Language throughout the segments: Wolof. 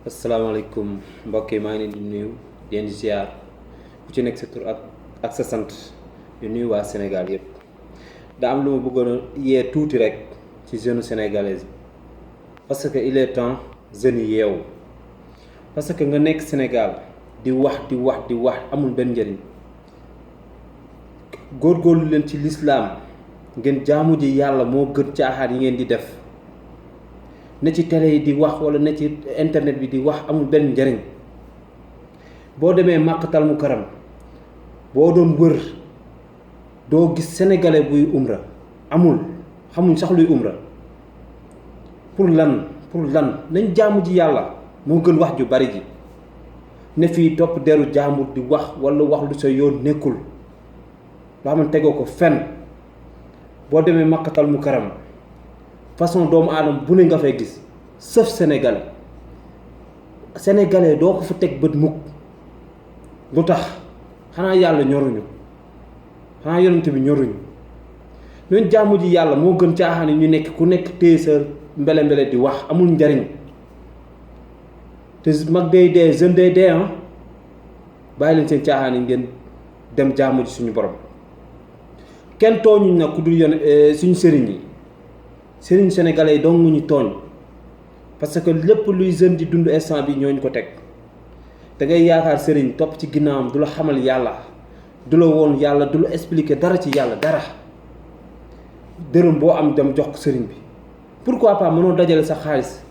asalaamaaleykum mbokk yi maa ngi leen di nuyu di leen ziar ku ci nekk sa tur ak sa sant di nuyu waa Sénégal yëpp da am lu ma bëggoon a yee tuuti rek ci jeune sénégalaise parce que il est temps jeunes yi yeewu parce que nga nekk Sénégal di wax amul benn njëriñ góorgóorlu leen ci lislaam ngeen jaamu ji yàlla moo gën caaxaan yi ngeen di def ne ci télé yi di wax wala ne ci internet bi di wax amul benn njëriñ boo demee Makkatal Mukarram boo doon wër doo gis sénégalais buy umra amul xamuñ sax luy umra pour lan nañ jaamu ji yàlla moo gën wax ju bari ji ne fii topp deru jaambur di wax wala wax lu sa yoon nekkul loo xam ne tegoo ko fenn boo demee Makkatal Mukarram façon doomu aadama bu ne nga fay gis sauf sénégalais doo ko fa teg bët mukk lu tax xanaa yàlla ñoruñu xanaa yonent bi ñoruñu ñun jaamu ji yàlla moo gën caaxaan yi ñu nekk ku nekk téye sa mbele di wax amul njariñ te mag day dee jeune day dee bàyyi leen seen caaxaan yi ngeen dem jaamu ji suñu borom kenn tooñuñ nag ku dul suñu sëriñ yi sëriñ sénégalais yi dong ñu tooñ parce que lépp luy jeune di dund instant bi ñooñu ko teg da ngay yaakaar sëriñ topp ci ginnaawam du la xamal yàlla du la woon yàlla du la expliquer dara ci yàlla dara dërëm boo am dem jox ko sëriñ bi pourquoi pas mënoo dajale sa xaalis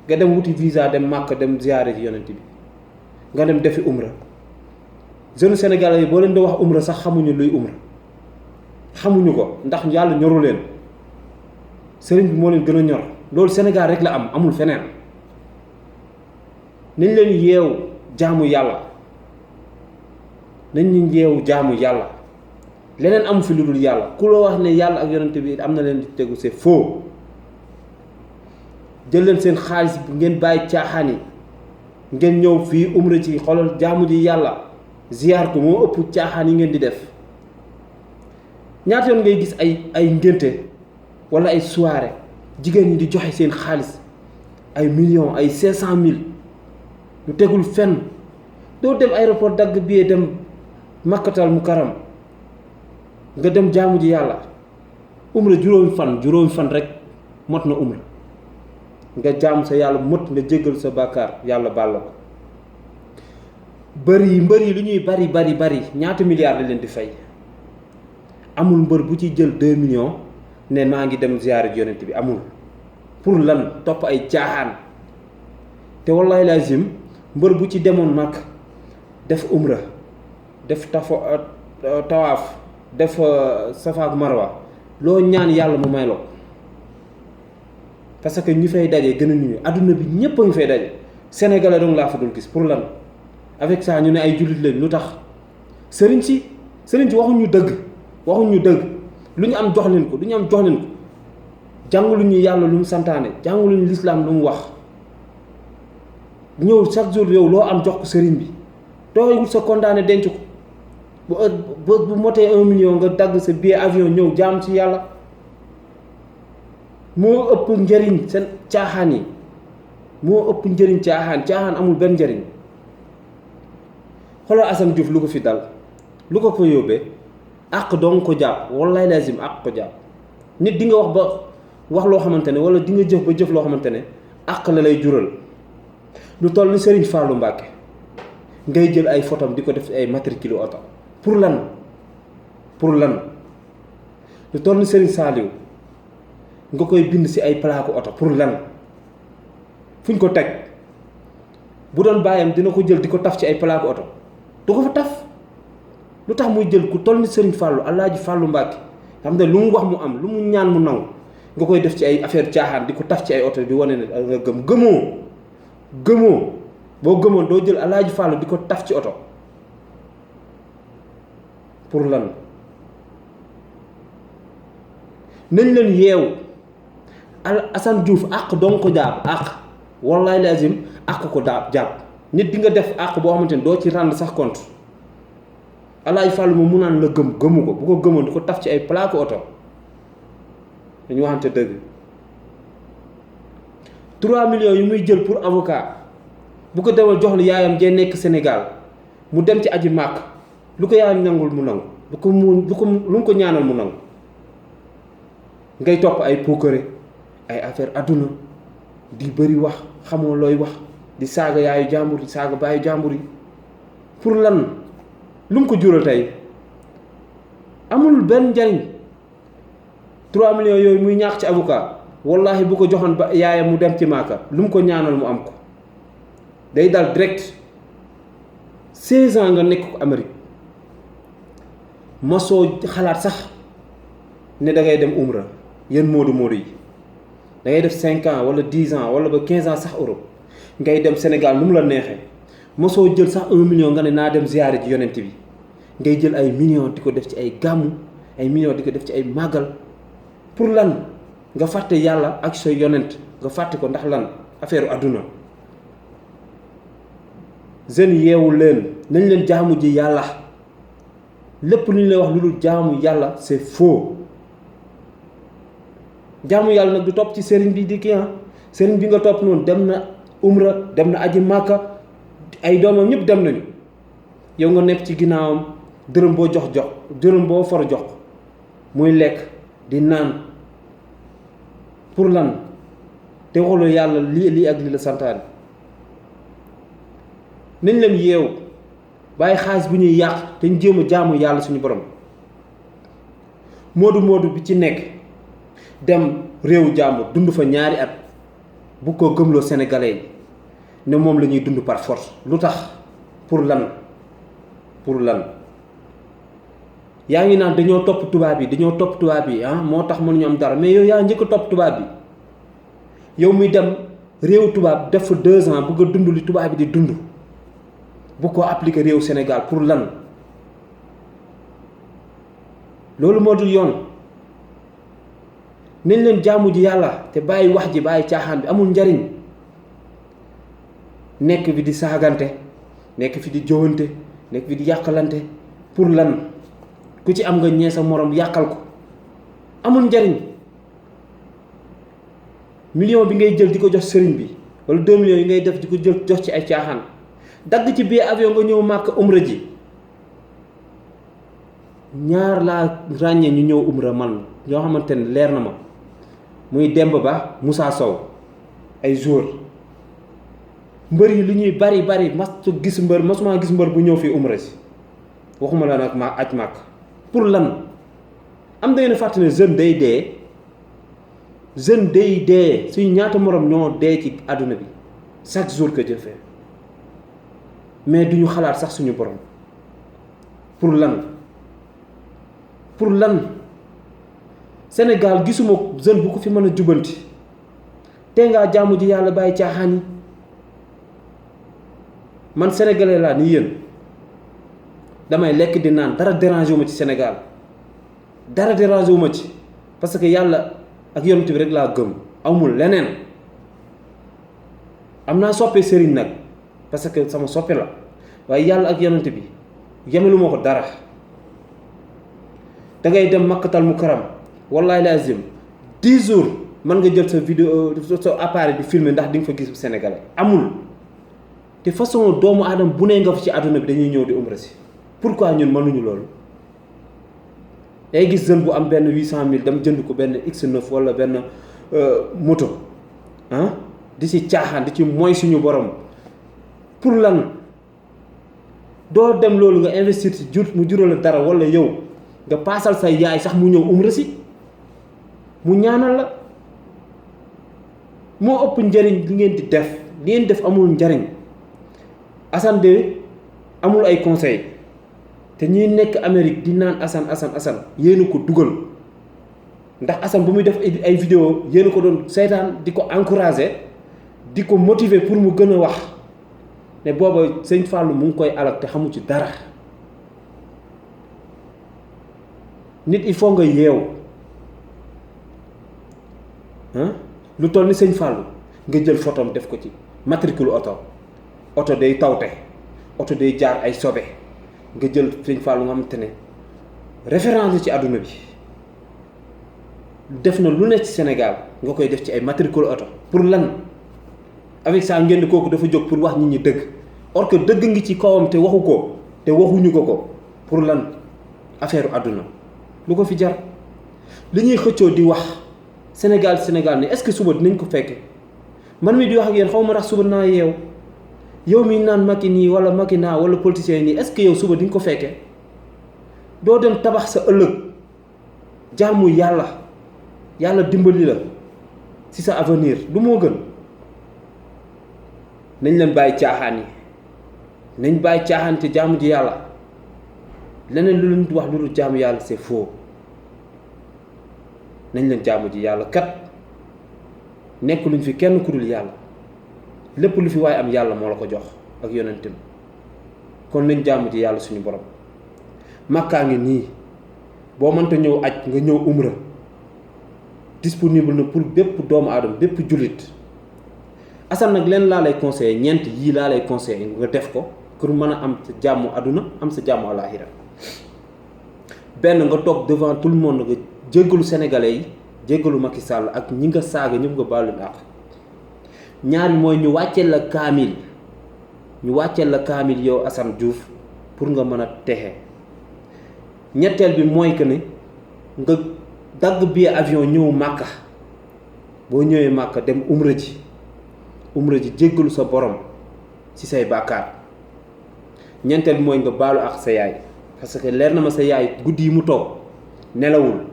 nga dem wuti visa dem màkk dem ziyaare ci yonent bi nga dem defi umra jeune sénégalais yi boo leen di wax umra sax xamuñu luy umra xamuñu ko ndax yàlla ñoru leen sëriñ bi moo leen gën a ñor loolu Sénégal rek la am amul feneen nañ leen yeewu jaamu yàlla nañ ñu yeewu jaamu yàlla leneen amu fi lu dul yàlla ku la wax ne yàlla ak yonent bi am na leen di tegu c'est faux jël leen seen xaalis bi ngeen bàyyi caaxaan yi ngeen ñëw fii umra ci xoolal jaamu ji yàlla ziyaar ko moo ëpp caaxaan yi ngeen di def ñaata yoon ngay gis ay ngénte wala ay soirée jigéen ñi di joxe seen xaalis ay millions ay 500 000 lu tegul fenn doo dem aéroport dagg billet dem Makkatal Mukarram nga dem jaamu ji yàlla umra juróomi fan rek mot na umra nga jaamu sa yàlla mot nga jéggal sa bàkkaar yàlla baal la ko mbër yi lu ñuy bari ñaata milliards la leen di fay amul mbër bu ci jël 2 millions ne maa ngi dem ziyaare yonent bi amul pour lan topp ay caaxaan te wallahi lazim mbër bu ci demoon nag def umra def tawaaf def safa ak marwa loo ñaan yàlla mu may la ko parce que ñu fay daje gën a ñu adduna bi ñépp a ngi fay daje sénégalais dong laa fa dul gis pour lan avec ça ñu ne ay jullit lañ lu tax sëriñ si waxuñu dëgg lu ñu am jox leen ko jànguluñu yàlla lu mu santaane jànguluñu lislaam lu mu wax ñëw chaque jour yow loo am jox ko sëriñ bi dooy wut sa condamné denc ko bu motee 1 million nga dagg sa billet avion ñëw jaam ci yàlla moo ëpp njëriñ seen caaxaan yi moo ëpp njëriñ caaxaan amul benn njëriñ xoolal Assane Diouf lu ko fi dal lu ko fa yóbbee àq dong ko jàpp wallaay lazim àq ko jàpp nit di nga wax loo xamante ne wala di nga jëf loo xamante ne àq la lay jural lu toll ni Serigne Fallou Mbacké ngay jël ay photom di ko def ay matricule oto pour lan lu toll ni Serigne Saliou nga koy bind ci ay plaque oto pour lan fuñ ko teg bu doon bàyyam dina ko jël di ko taf ci ay plaque oto du ko fa taf lu tax muy jël ku toll ni Serigne Fallou Alaaji Fallou Mbacké xam ne lu mu wax mu am lu mu ñaan mu nangu nga koy def ci ay affaire caaxaan di ko taf ci ay oto di wane ne nga gëmoo boo gëmoon doo jël Alaaji Fallou di ko taf ci oto pour lan nañ leen yeewu Assane Diouf àq dong ko jàpp àq wallahi lazim àq ko jàpp nit di nga def àq boo xamante ne doo ci rendre sax compte Alaaji Fàllu moom mu naan la gëmu ko bu ko gëmoon di ko taf ci ay plaque oto dañu waxante dëgg 3 millions yu muy jël pour avocat bu ko demal jox lu yaayam jee nekk Sénégal mu dem ci aji màkk lu ko yaayam nangul mu nangu lu mu ko ñaanal mu nangu ngay topp ay puukare ay affaire adduna di bëri wax xamoo looy wax di saaga yaayu jàmbur di saaga baayu jàmbur yi pour lan lu mu ko jural tey amul benn njariñ 3 millions yooyu muy ñaax ci avocat wallahi bu ko joxoon ba yaayam mu dem ci maaka lu mu ko ñaanal mu am ko day dal direct 16 ans nga nekk ko Amérique mosoo xalaat sax ne da ngay dem umra yéen moodu yi da ngay def 5 ans wala 10 ans wala ba 15 ans sax Europe ngay dem Sénégal nu mu la neexee mosoo jël sax 1 million nga ne naa dem ziyaare ji yonent bi ngay jël ay millions di ko def ci ay gàmmu ay millions di ko def ci ay màggal pour lan nga fàtte yàlla ak sa yonent nga fàtte ko ndax lan affaire adduna. jeunes yeewu leen nañ leen jaamu ji yàlla lépp lu ñu lay wax lu dul jaamu yàlla c'est faux jaamu yàlla nag du topp ci sëriñ bi di kii sëriñ bi nga topp noonu dem na umra dem na aji màkka ay doomam ñëpp dem nañu yow nga nekk ci ginnaawam dërëm boo jox dërëm boo for jox muy lekk di naan pour lan te waxuloo yàlla lii ak li la santaane nañ leen yeew bàyyi xaalis bu ñuy yàq te ñu jéem a jaamu yàlla suñu borom moodu bi ci nekk dem réewu jàmbur dund fa ñaari at bu ko gëmloo sénégalais yi ne moom la ñuy dund par force lu tax pour lan yaa ngi naan dañoo topp tubaab yi moo tax mënuñu am dara mais yow yaa njëkk a topp tubaab bi yow muy dem réewu tubaab def fa 2 ans bëgg a dund li tubaab bi di dund bu ko appliquer réew Sénégal pour lan loolu moo dul yoon nañ leen jaamu ji yàlla te bàyyi wax ji bàyyi caaxaan bi amul njariñ nekk fi di saagante nekk fi di jowante nekk fi di yàqalante pour lan ku ci am nga ñee sa morom yàqal ko amul njariñ million bi ngay jël di ko jox sëriñ bi wala 2 millions yi ngay def di ko jël jox ci ay caaxaan dagg ci billet avion nga ñëw màkk umra ji ñaar laa ràññee ñu ñëw umra man ñoo xamante ne leer na ma muy Demba Ba Moussa Sow ay jour mbër yi lu ñuy bari masuma gis mbër bu ñëw fii umra si waxuma la nag ma aj màkk pour lan am da ngeen fàtte ne jeune day dee suñu ñaata morom ñoo dee ci àdduna bi chaque jour que Dieu fait mais duñu xalaat sax suñu borom pour lan Sénégal gisuma jeune bu ko fi mën a jubanti te ngaa jaamu ji yàlla bàyyi caaxaan yi man sénégalais laa ni yéen damay lekk di naan dara dérangé wu ma ci Sénégal dara dérangé wu ma ci parce que yàlla ak yonent bi rek laa gëm amul leneen am naa soppe sëriñ nag parce que sama soppe la waaye yàlla ak yonent bi yemelu ma ko dara da ngay dem makkatal mu karam wallahi lazim 10 jours mën nga jël sa vidéo sa appareil di filmer ndax di nga fa gis sénégalais amul te façon doomu aadama bu ne nga fa ci àdduna bi dañuy ñëw di umra si pourquoi ñun mënuñu loolu day gis jeune bu am benn 800000 dem jënd ko benn X9 wala benn moto di ci caaxaan di ci mooy suñu borom pour lan doo dem loolu nga investir ci mu jural dara wala yow nga paasal sa yaay sax mu ñëw umra si mu ñaanal la moo ëpp njariñ li ngeen def amul njariñ Assane de amul ay conseil te ñi nekk Amérique di naan Assane yéen ko dugal ndax Assane bu muy def ay vidéo yéen ko doon seetaan di ko encourager di ko motiver pour mu gën a wax ne booba sëñ Fallou mu ngi koy alal te xamu ci dara nit il faut nga yeew lu toll ni sëñ Fallou nga jël photom def ko ci matricule oto day tawte oto day jaar ay sobe nga jël sëñ Fallou nga xamante ne référence ci àdduna bi def na lu ne ci Sénégal nga koy def ci ay matricule oto pour lan avec ça ngeen kooku dafa jóg pour wax nit ñi dëgg or que dëgg ngi ci kawam te waxu ko te waxuñu ko pour lan affaire àdduna lu ko fi jar li ñuy xëccoo di wax Sénégal ni est-ce que suba dinañ ko fekke man mi di wax ak yéen xaw ma tax suba naa yeew yow mi naan Macky nii wala Macky naa wala politiciens yi nii est-ce que yow suba di nga ko fekke doo dem tabax sa ëllëg jaamu yàlla dimbali la ci sa avenir du moo gën nañ leen bàyyi caaxaan yi nañ bàyyi caaxaan te jaamu ji yàlla leneen lu leen wax lu dul jaamu yàlla c'est faux nañ leen jaamu ji yàlla kat nekk luñ fi kenn ku dul yàlla lépp lu fi waaye am yàlla moo la ko jox ak yonentam kon nañ jaamu ji yàlla suñu borom Makkaa ngi nii boo mënta ñëw aj nga ñëw umra disponible na pour bépp doomu aadama bépp jullit Assane nag leen laa lay conseiller ñeent yii laa lay conseiller nga def ko pour mën a am sa jàmmu àdduna am sa jàmmu àlaaxira benn nga toog devant tout le monde nga jéggalu sénégalais yi jéggalu Macky Sall ak ñi nga saaga ñëpp nga baalu àq ñaar mooy ñu wàcceel la kaamil yow Assane Diouf pour nga mën a texe ñetteel bi mooy que ne nga dagg billet avion ñëw Màkka boo ñëwee Màkka dem umra ji jéggalu sa borom ci say bàkkaar ñeenteel bi mooy nga baalu ak sa yaay parce que leer na ma sa yaay guddi yi mu toog nelawul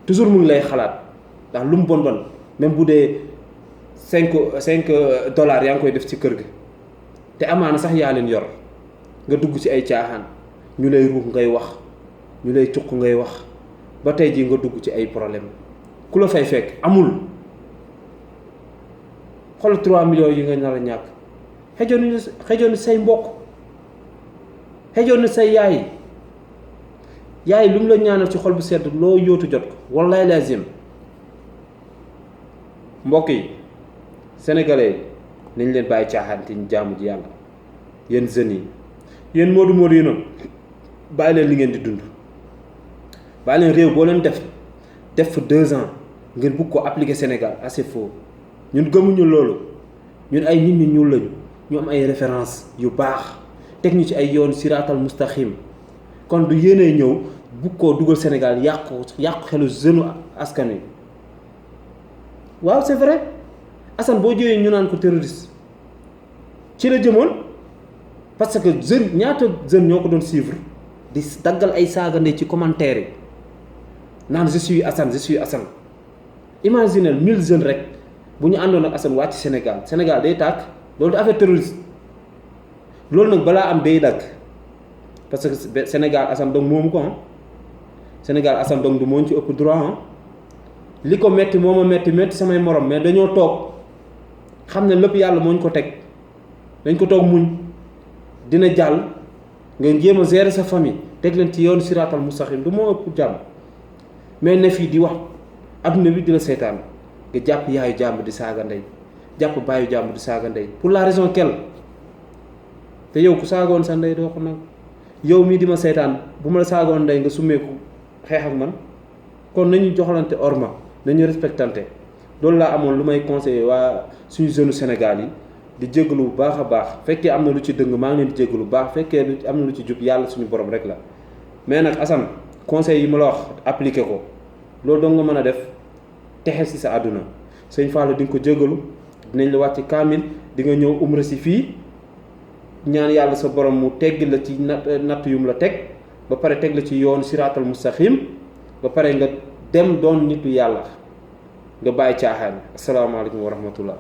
toujours mu ngi lay xalaat ndax lu mu bon même bu dee cinq dollars yaa ngi koy def ci kër gi te amaana sax yaa leen yor nga dugg ci ay caaxaan ñu lay ruux ngay wax ñu lay cuq ngay wax ba tey jii nga dugg ci ay problème ku la fay fekk amul xool 3 millions yi nga nar a ñàkk xejoon say mbokk xejoon say yaay lu mu la ñaanal ci xol bu sedd loo yóotu jot ko wallaay lazim mbokk yi sénégalais nañ leen bàyyi caaxaan te ñu jaamu ji yàlla yéen jeunes yi yéen moodu yi noonu bàyyi leen li ngeen di dund bàyyi leen réew boo leen def fa 2 ans ngeen bugg ko appliquer Sénégal c'est faux ñun gëmuñu loolu ñun ay nit ñu ñuul lañu ñu am ay référence yu baax teg ñu ci ay yoon siraatal mustaqim kon du yéenee ñëw bugg koo dugal Sénégal yàqu xelu jeune askan wi waaw c'est vrai Assane boo jëwee ñu naan ko terroriste ci la jëmoon parce que ñaata jeune ñoo ko doon suivre di daggal ay saaga ndey ci commentaire yi naan je suis Assane imaginez 1000 jeunes rek bu ñu àndoon ak Assane wàcc Sénégal day tàkk loolu du affaire terroriste loolu nag balaa am day dagg parce que Sénégal Assane dong moomu ko Sénégal Assane dong du mooñ ci ëpp droit li ko metti moo ma metti samay morom mais dañoo toog xam ne lépp yàlla moo ñu ko teg dañ ko toog muñ dina jàll nga jéem a gérer sa famille teg leen ci yoonu siraatal mustaqim du moo ëpp jàmm mais ne fii di wax adduna bi di la seetaan nga jàpp yaayu jàmm di saaga ndey jàpp baayu jàmm di saaga ndey pour la raison quelle te yow ku saagoon sa ndey doo ko nag yow mii di ma seetaan bu ma la saagoon ndey nga summeeku xeex ak man kon nañu joxalante orma nañu respectante loolu laa amoon lu may conseiller waa suñu jeune Sénégal yi di jégalu bu baax a baax fekkee am na lu ci dëng maa ngi leen di jégalu bu baax fekkee am na lu ci jub yàlla suñu borom rek la mais nag Assane conseil yi ma la wax appliqué ko loolu doo nga mën a def texe si sa àdduna sëñ Fallou di nga ko jégalu dinañ la wàcc kaamil di nga ñëw umra si fii ñaan yàlla sa borom mu teggi la ci natt yum la teg ba pare teg la ci yoon siraatal mustaqim ba pare nga dem doon nitu yàlla nga bàyyi caaxaan asalaamaaleykum wa rahmatullah